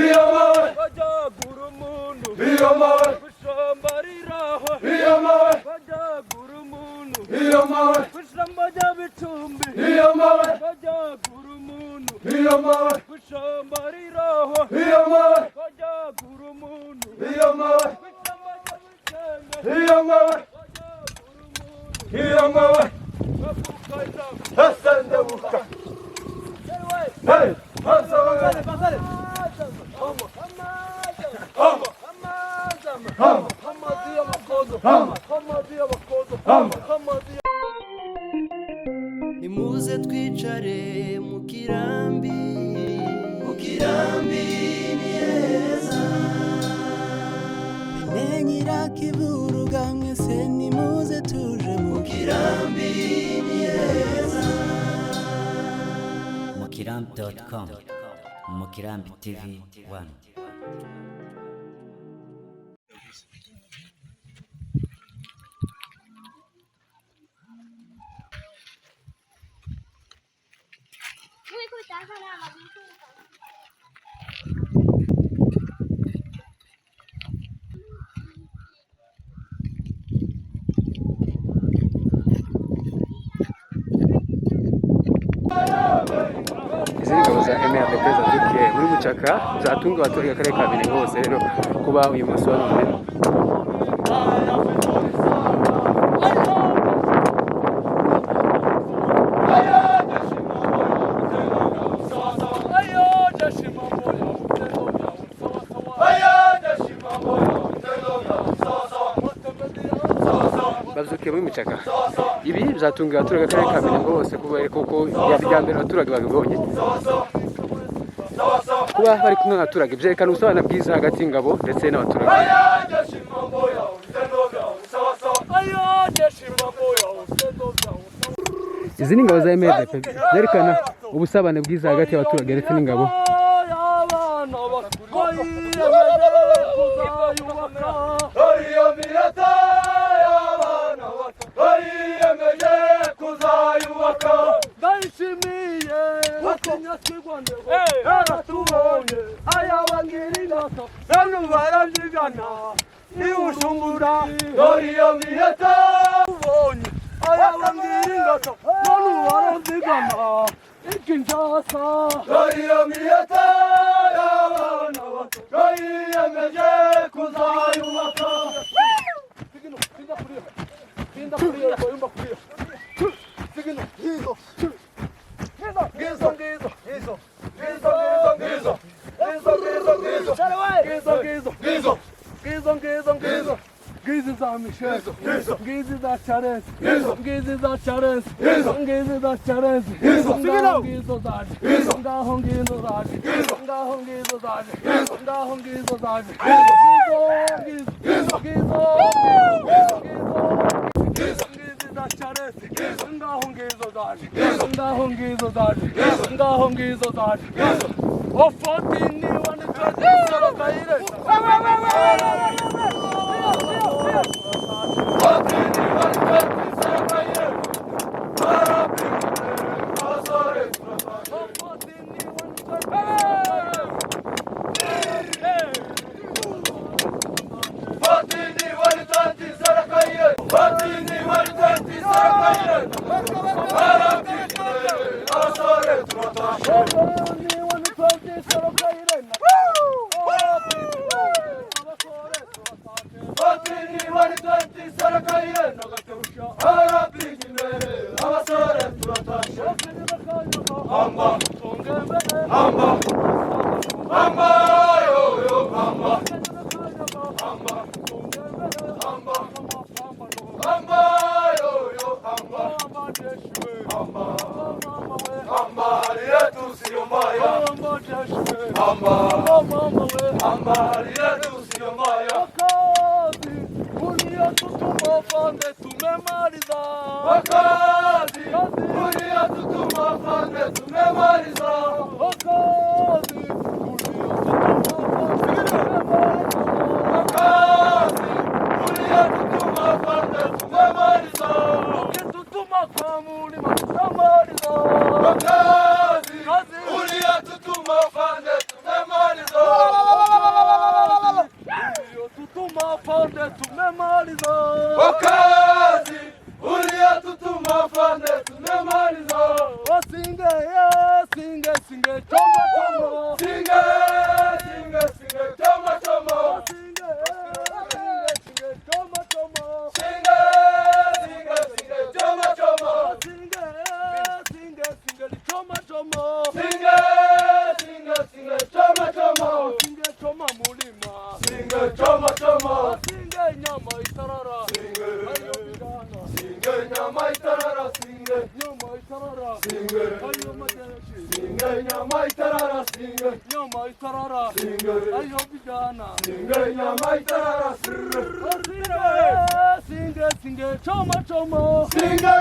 Iyamawe bajya gurumundu Iyamawe kushambariraho Iyamawe bajya gurumundu Iyamawe kushambajya bitumbi Iyamawe bajya gurumundu Iyamawe kushambariraho Iyamawe bajya gurumundu Iyamawe kushambajya bitenge Iyamawe bajya gurumundu Iyamawe bakukaita Hasende buka Hey Hasawe Nimuze twicare mu kirambi ni heza bimenyera kivuruga mwese nimuze tuje mu kirambi ni heza Mukirambi.com Mukirambi TV 1. Izi ngabo za MRDP zadukiye muri Mucaka zatunga abaturage akarere ka Birenge hose rero kuba uyu munsi wa none bazukiye muri Mucaka. Ibi byatunga abaturage akarere ka Birenge hose kubera kuko yabigambira abaturage babibonye kuba bari kumwe n'abaturage byerekana ubusabane bwiza hagati y'ingabo ndetse n'abaturage. Izi ni ingabo za MRDP zerekana ubusabane bwiza hagati y'abaturage ndetse n'ingabo. Kazi uliyatutuma fande tumemaliza. singe choma choma. Singe, singe, singe, choma choma. Singe choma choma. Singe, singe, singe, choma choma. Singe choma choma. Singe, singe, singe, choma choma. Singe choma mulima. Singe choma choma. Singe nyama itarara. Singe, Ayo bidana. singe nyama itarara. Singe, Nyama itarara. singe, Ayo madeshi. singe nyama itarara. Singe, Nyama itarara. singe, Ayo bidana. singe nyama itarara. Singe singe choma choma. Singe,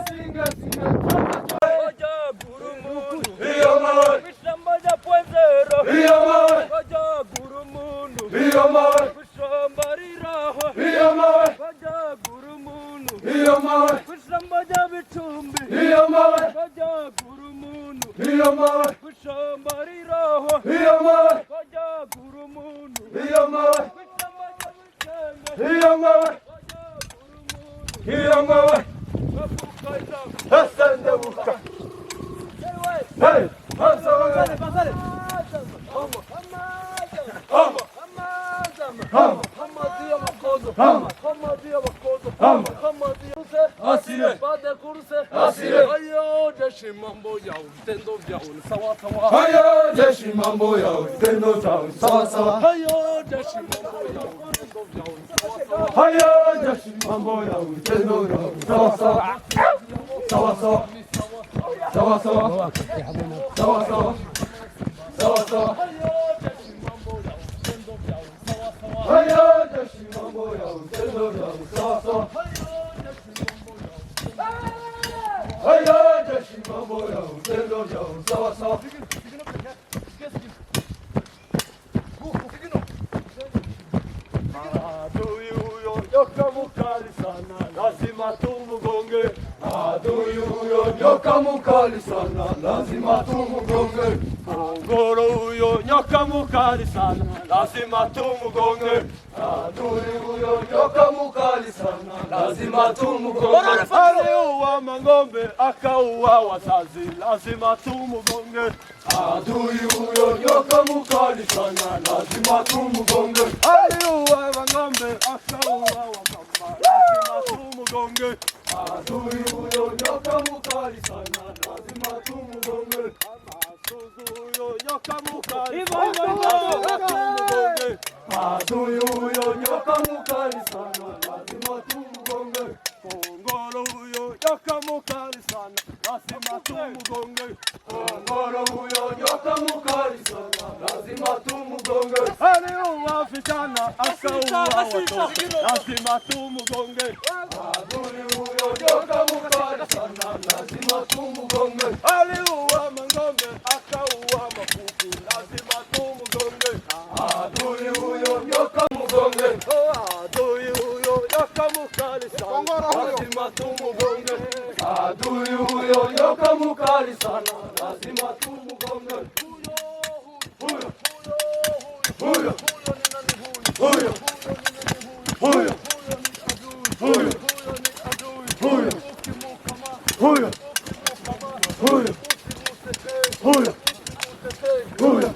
singe, singe, choma choma. Baja guru mundu. Iyo mawe, Bishambaja pwenzero. iyo mawe, Baja guru mundu. iyo mawe, Bishambari raho. iyo mawe, Baja guru mundu. iyo mawe, Bishambaja bichumbi. iyo mawe, Baja guru mundu. iyo mawe, Bishambari raho. iyo mawe, Baja guru mundu. iyo mawe, Bishambaja bichenge. iyo mawe, Baja guru mundu. iyo mawe. Bafukaita. Asante buka. Hey, asante. Hama, hama, hama, asire, asire. Ayo jeshi mambo ya utendo vya sawa sawa. Hayo jeshi mambo ya utendo sawa sawa sawa. Ayo jeshi mambo ya utendo vya sawa sawa. Hayo jeshi mambo ya utendo sawa sawa. Sawa sawa. Sawa sawa. Sawa sawa. Sawa sawa. Hayo jeshi mambo ya utendo sawa sawa. Hayo jeshi mambo ya utendo sawa sawa. Adui huyo nyoka mkali sana, lazima tumugonge. Adui huyo nyoka mkali sana, lazima tumugonge. Kongoro huyo nyoka mkali sana, lazima tumugonge. Adui huyo nyoka mkali sana, lazima tumugonge. Aliua mang'ombe akaua wazazi, lazima tumugonge. Adui huyo nyoka mkali sana, lazima tumugonge. Aliua mang'ombe akaua wamama, lazima tumugonge. Adui huyo nyoka mkali sana, lazima tumugonge. Masuzu huyo nyoka mkali sana, lazima tumugonge. Adui huyo nyoka mkali sana, lazima tumugonge. Kongoro huyo nyoka mkali sana, lazima tumugonge. Kongoro huyo nyoka mkali sana, lazima tumugonge. Aliua vijana akaua watoto, lazima tumugonge. Adui huyo nyoka mkali sana, lazima tumugonge. Aliua mang'ombe akaua makuku, lazima tumugonge. Adui huyo nyoka mgonge. Adui huyo nyoka mkali sana, lazima tumugonge. Adui huyo nyoka mkali sana, lazima tumugonge. Huyo, huyo, huyo, huyo, huyo, huyo, huyo, huyo, huyo, huyo.